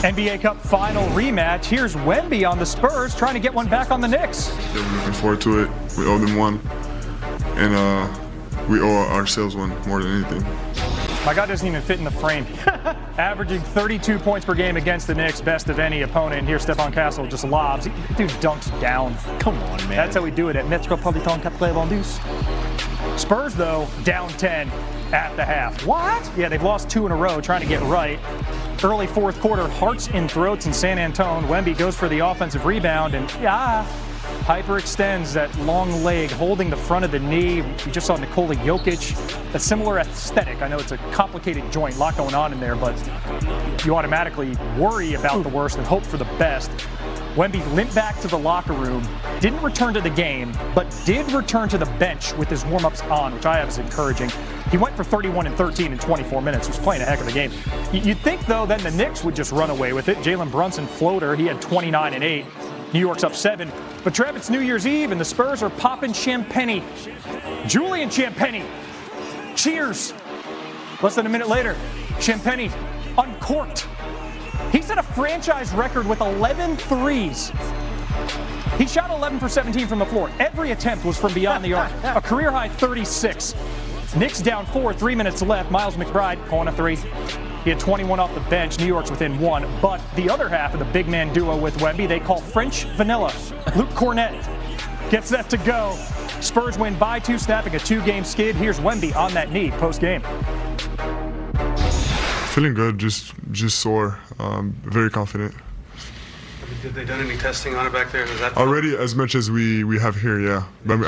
NBA Cup final rematch. Here's Wemby on the Spurs trying to get one back on the Knicks. Yeah, we're looking forward to it. We owe them one. And we owe ourselves one more than anything. My guy doesn't even fit in the frame. Averaging 32 points per game against the Knicks, best of any opponent. And here Stephon Castle just lobs. Dude dunks down. Come on, man. That's how we do it at Metropolitan 92. Spurs, though, down 10 at the half. What? Yeah, they've lost 2 in a row trying to get right. Early fourth quarter, hearts in throats in San Antonio. Wemby goes for the offensive rebound and hyperextends that long leg, holding the front of the knee. We just saw Nikola Jokic. A similar aesthetic. I know it's a complicated joint, a lot going on in there, but you automatically worry about the worst and hope for the best. Wemby limped back to the locker room, didn't return to the game, but did return to the bench with his warm-ups on, which I have as encouraging. He went for 31 and 13 in 24 minutes. Was playing a heck of a game. You'd think, though, then the Knicks would just run away with it. Jalen Brunson floater, he had 29 and 8. New York's up 7. But Trev, it's New Year's Eve, and the Spurs are popping champagne. Julian Champagnie. Cheers. Less than a minute later, Champagnie uncorked. He set a franchise record with 11 threes. He shot 11 for 17 from the floor. Every attempt was from beyond the arc. A career-high 36. Knicks down 4, 3 minutes left. Miles McBride calling a 3. He had 21 off the bench. New York's within 1. But the other half of the big man duo with Wemby, they call French vanilla. Luke Cornett gets that to go. Spurs win by 2, snapping a 2-game skid. Here's Wemby on that knee post-game. Feeling good, just sore, very confident. Did they done any testing on it back there? Was that already as much as we have here, yeah. But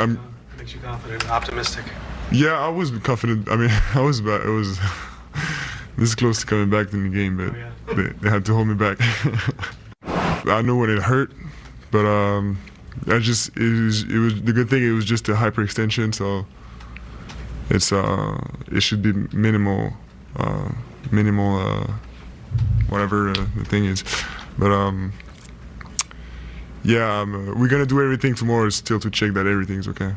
makes you confident, optimistic. Yeah, I was confident. I mean, it was this close to coming back in the game, but they had to hold me back. I know when it hurt, but it was the good thing. It was just a hyperextension, so it should be minimal, whatever the thing is. But we're gonna do everything tomorrow still to check that everything's okay.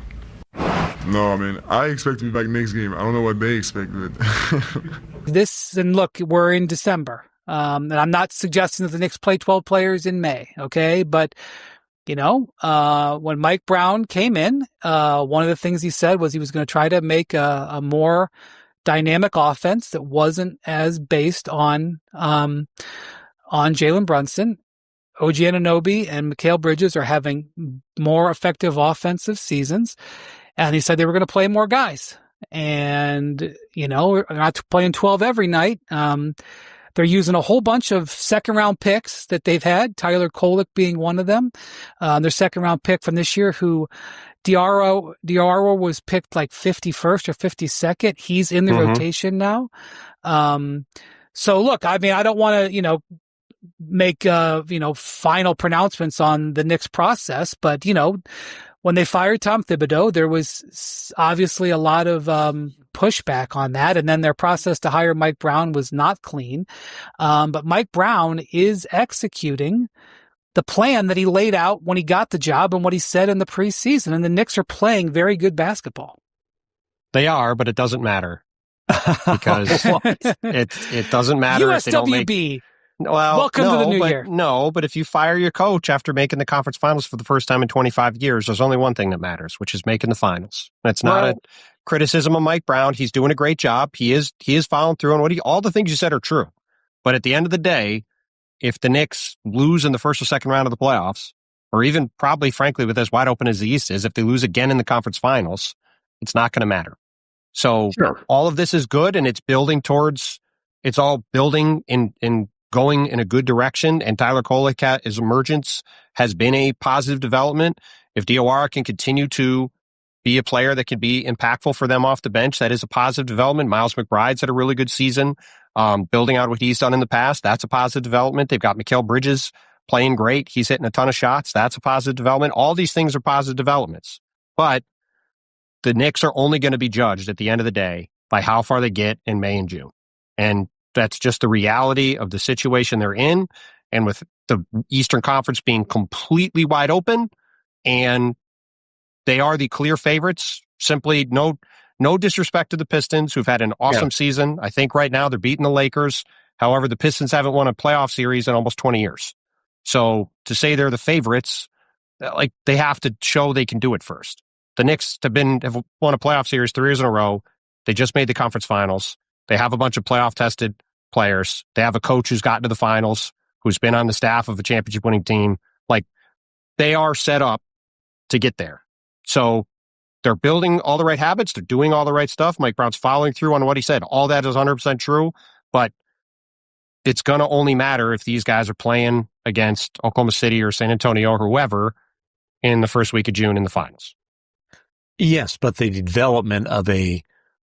No, I mean, I expect to be back next game. I don't know what they expect, but and look, we're in December. And I'm not suggesting that the Knicks play 12 players in May, okay? But, when Mike Brown came in, one of the things he said was he was going to try to make a more dynamic offense that wasn't as based on Jalen Brunson. OG Anunoby and Mikal Bridges are having more effective offensive seasons. And he said they were going to play more guys. And, we're not playing 12 every night. They're using a whole bunch of second-round picks that they've had, Tyler Kolek being one of them. Their second-round pick from this year, who Diarra was picked like 51st or 52nd. He's in the rotation now. So, look, I mean, I don't want to, make, final pronouncements on the Knicks process. But, when they fired Tom Thibodeau, there was obviously a lot of pushback on that. And then their process to hire Mike Brown was not clean. But Mike Brown is executing the plan that he laid out when he got the job and what he said in the preseason. And the Knicks are playing very good basketball. They are, but it doesn't matter. Because it doesn't matter if they don't make... Well, welcome to the new year. No, but if you fire your coach after making the conference finals for the first time in 25 years, there's only one thing that matters, which is making the finals. That's not a criticism of Mike Brown. He's doing a great job. He is following through on all the things you said are true. But at the end of the day, if the Knicks lose in the first or second round of the playoffs, or even probably, frankly, with as wide open as the East is, if they lose again in the conference finals, it's not going to matter. So all of this is good, and it's all building in going in a good direction, and Tyler Kolek, his emergence has been a positive development. If Diarra can continue to be a player that can be impactful for them off the bench, that is a positive development. Miles McBride's had a really good season, building out what he's done in the past. That's a positive development. They've got Mikal Bridges playing great. He's hitting a ton of shots. That's a positive development. All these things are positive developments. But the Knicks are only going to be judged at the end of the day by how far they get in May and June. And that's just the reality of the situation they're in. And with the Eastern Conference being completely wide open, and they are the clear favorites, simply no disrespect to the Pistons, who've had an awesome season. I think right now they're beating the Lakers. However, the Pistons haven't won a playoff series in almost 20 years. So to say they're the favorites, like, they have to show they can do it first. The Knicks have won a playoff series 3 years in a row. They just made the conference finals. They have a bunch of playoff-tested players. They have a coach who's gotten to the finals, who's been on the staff of a championship-winning team. Like, they are set up to get there. So they're building all the right habits. They're doing all the right stuff. Mike Brown's following through on what he said. All that is 100% true, but it's going to only matter if these guys are playing against Oklahoma City or San Antonio or whoever in the first week of June in the finals. Yes, but the development of a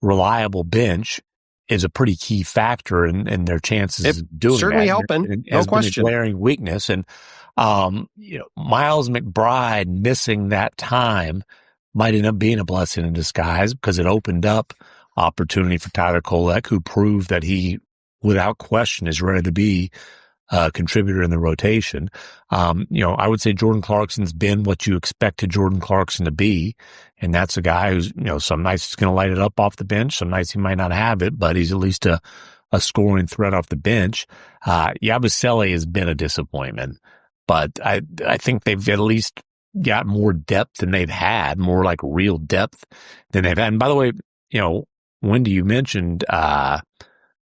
reliable bench is a pretty key factor in their chances of doing certainly that. Helping, no question. Been a glaring weakness, and Miles McBride missing that time might end up being a blessing in disguise because it opened up opportunity for Tyler Kolek, who proved that he, without question, is ready to be a contributor in the rotation. I would say Jordan Clarkson's been what you expected Jordan Clarkson to be, and that's a guy who's, some nights he's going to light it up off the bench, some nights he might not have it, but he's at least a scoring threat off the bench. Yabusele has been a disappointment, but I think they've at least got more depth than they've had, more like real depth than they've had. And by the way, Wendy, you mentioned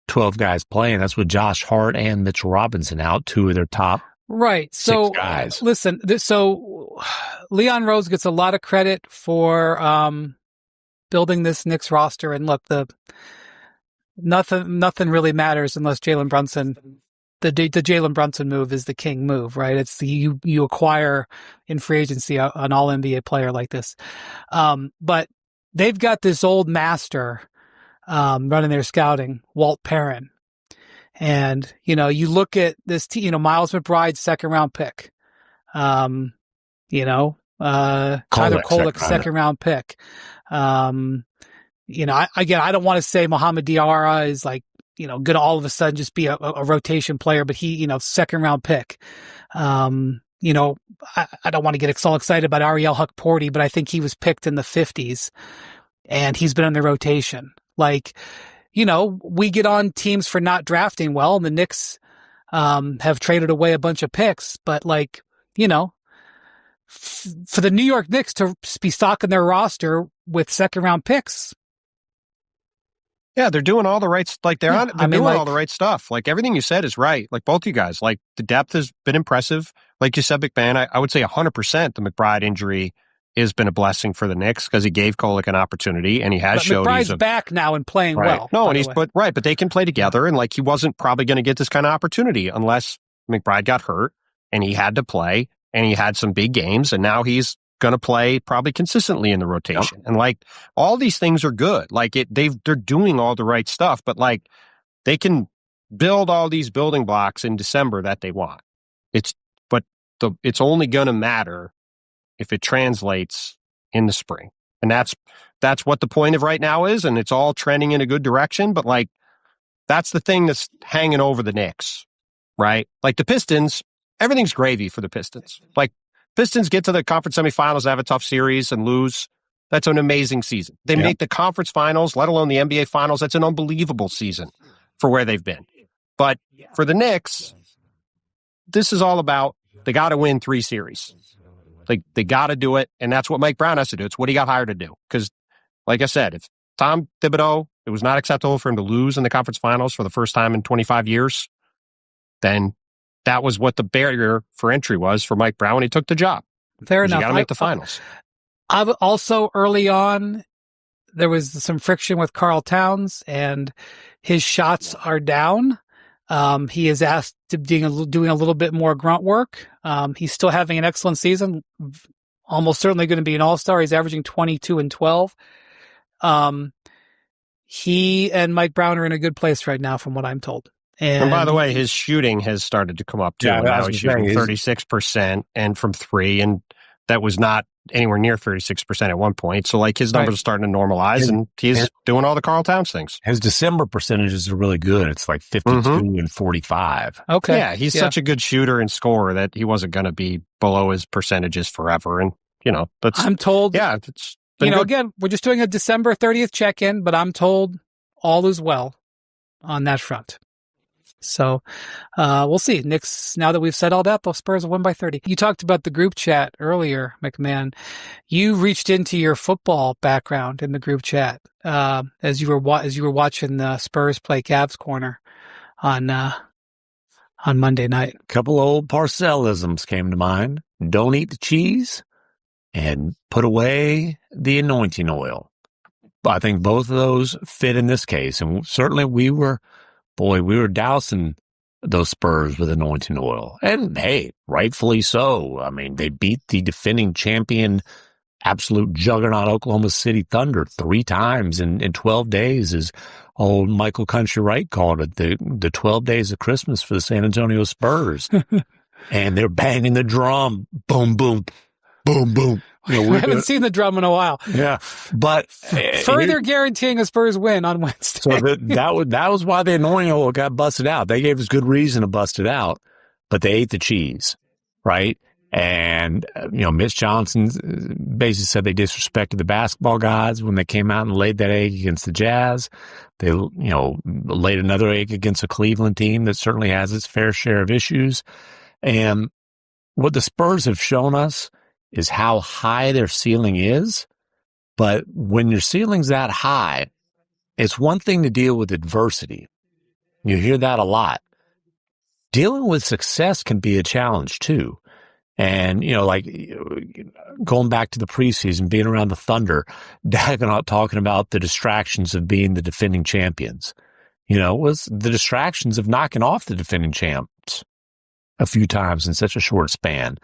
12 guys playing. That's with Josh Hart and Mitchell Robinson out, 2 of their top So 6 guys. Listen, so Leon Rose gets a lot of credit for building this Knicks roster. And look, nothing really matters unless Jalen Brunson. The Jalen Brunson move is the king move, right? It's you acquire in free agency an all NBA player like this. But they've got this old master running their scouting, Walt Perrin. And, you look at this team, Miles McBride's 2nd round pick, Tyler Kolek's 2nd round pick. I don't want to say Mohamed Diarra is like, going to all of a sudden just be a rotation player, but he, 2nd round pick. I don't want to get so excited about Ariel Huck-Porty, but I think he was picked in the 50s and he's been in the rotation. Like, we get on teams for not drafting well, and the Knicks have traded away a bunch of picks. But, for the New York Knicks to be stocking their roster with 2nd-round picks. Yeah, they're doing all the right all the right stuff. Like, everything you said is right. Like, both you guys, like, the depth has been impressive. Like you said, McMahon, I would say 100% the McBride injury has been a blessing for the Knicks because he gave Kolek an opportunity and he has showed McBride's back now and playing well. No, and but they can play together, and like, he wasn't probably going to get this kind of opportunity unless McBride got hurt and he had to play and he had some big games, and now he's going to play probably consistently in the rotation. Yep. And like, all these things are good. Like, they're doing all the right stuff, but like, they can build all these building blocks in December that they want. It's only going to matter if it translates in the spring. And that's what the point of right now is, and it's all trending in a good direction, but like, that's the thing that's hanging over the Knicks, right? Like, the Pistons, everything's gravy for the Pistons. Like, Pistons get to the conference semifinals, have a tough series and lose. That's an amazing season. They make the conference finals, let alone the NBA finals. That's an unbelievable season for where they've been. But for the Knicks, this is all about, they got to win 3 series. They got to do it, and that's what Mike Brown has to do. It's what he got hired to do. Because, like I said, if Tom Thibodeau, it was not acceptable for him to lose in the conference finals for the first time in 25 years, then that was what the barrier for entry was for Mike Brown when he took the job. Fair enough. You got to make the finals. I've also, early on, there was some friction with Karl Towns, and his shots are down. He is asked to doing a little bit more grunt work. He's still having an excellent season. Almost certainly going to be an all-star. He's averaging 22 and 12. He and Mike Brown are in a good place right now, from what I'm told. And by the way, his shooting has started to come up too. Now he's shooting 36% and from 3, and that was not anywhere near 36% at one point. So like, his numbers are starting to normalize, and he's doing all the Karl Towns things. His December percentages are really good. It's like 52 and 45. Okay. Yeah, he's such a good shooter and scorer that he wasn't going to be below his percentages forever. And, that's... I'm told... Yeah, it's... again, we're just doing a December 30th check-in, but I'm told all is well on that front. So we'll see. Knicks, now that we've said all that, the Spurs will win by 30. You talked about the group chat earlier, McMahon. You reached into your football background in the group chat as you were watching the Spurs play Cavs Corner on Monday night. A couple old Parcellisms came to mind. Don't eat the cheese and put away the anointing oil. I think both of those fit in this case. And certainly we were dousing those Spurs with anointing oil. And hey, rightfully so. I mean, they beat the defending champion, absolute juggernaut Oklahoma City Thunder 3 times in 12 days, as old Michael Country Wright called it, the 12 days of Christmas for the San Antonio Spurs. And they're banging the drum. Boom, boom, boom, boom. You know, we haven't seen the drum in a while. Yeah, but further guaranteeing a Spurs win on Wednesday. So that was why the anointing oil got busted out. They gave us good reason to bust it out, but they ate the cheese, right? And Mitch Johnson basically said they disrespected the basketball gods when they came out and laid that egg against the Jazz. They laid another egg against a Cleveland team that certainly has its fair share of issues. And what the Spurs have shown us is how high their ceiling is. But when your ceiling's that high, it's one thing to deal with adversity. You hear that a lot. Dealing with success can be a challenge too. And, like going back to the preseason, being around the Thunder, Dagonaut talking about the distractions of being the defending champions. It was the distractions of knocking off the defending champs a few times in such a short span.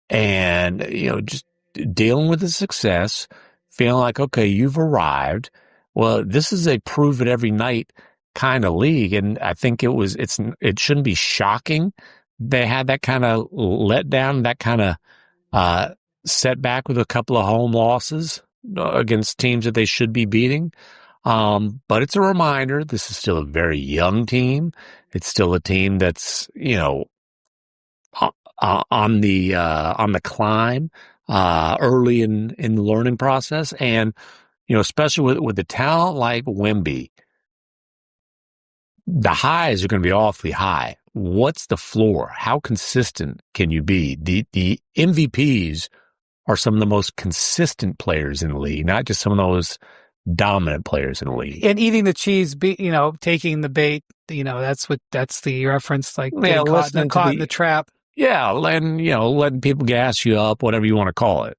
And, just dealing with the success, feeling like, okay, you've arrived. Well, this is a prove it every night kind of league. And I think it shouldn't be shocking. They had that kind of letdown, that kind of setback with a couple of home losses against teams that they should be beating. But it's a reminder, this is still a very young team. It's still a team that's, on the climb, early in the learning process. And, especially with the talent like Wemby, the highs are going to be awfully high. What's the floor? How consistent can you be? The MVPs are some of the most consistent players in the league, not just some of those dominant players in the league. And eating the cheese, taking the bait, that's the reference, like caught in the trap. Yeah, letting people gas you up, whatever you want to call it.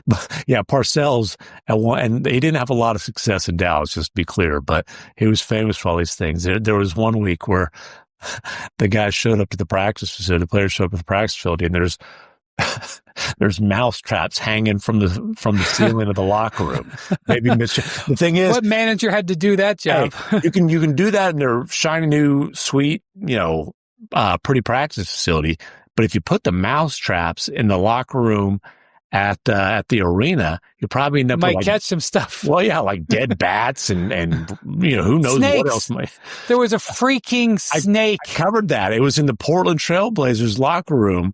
But yeah, Parcells and they didn't have a lot of success in Dallas, just to be clear, but he was famous for all these things. There was one week where the guy showed up to the practice facility, the players showed up at the practice facility, and there's mouse traps hanging from the ceiling of the locker room. Maybe the thing is, what manager had to do that job? Hey, you can do that in their shiny new suite, pretty practice facility. But if you put the mouse traps in the locker room at the arena, you probably end up might catch some stuff. Well, yeah, like dead bats and who knows Snakes. What else might. There was a freaking snake. I covered that. It was in the Portland Trailblazers locker room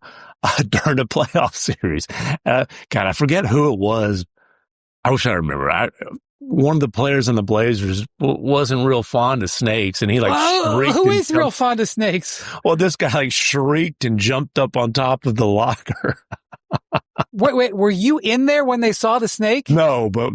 during the playoff series. God, I forget who it was. I wish I remember. One of the players on the Blazers wasn't real fond of snakes, and he shrieked. Who is real fond of snakes? Well, this guy shrieked and jumped up on top of the locker. Wait, were you in there when they saw the snake? No, but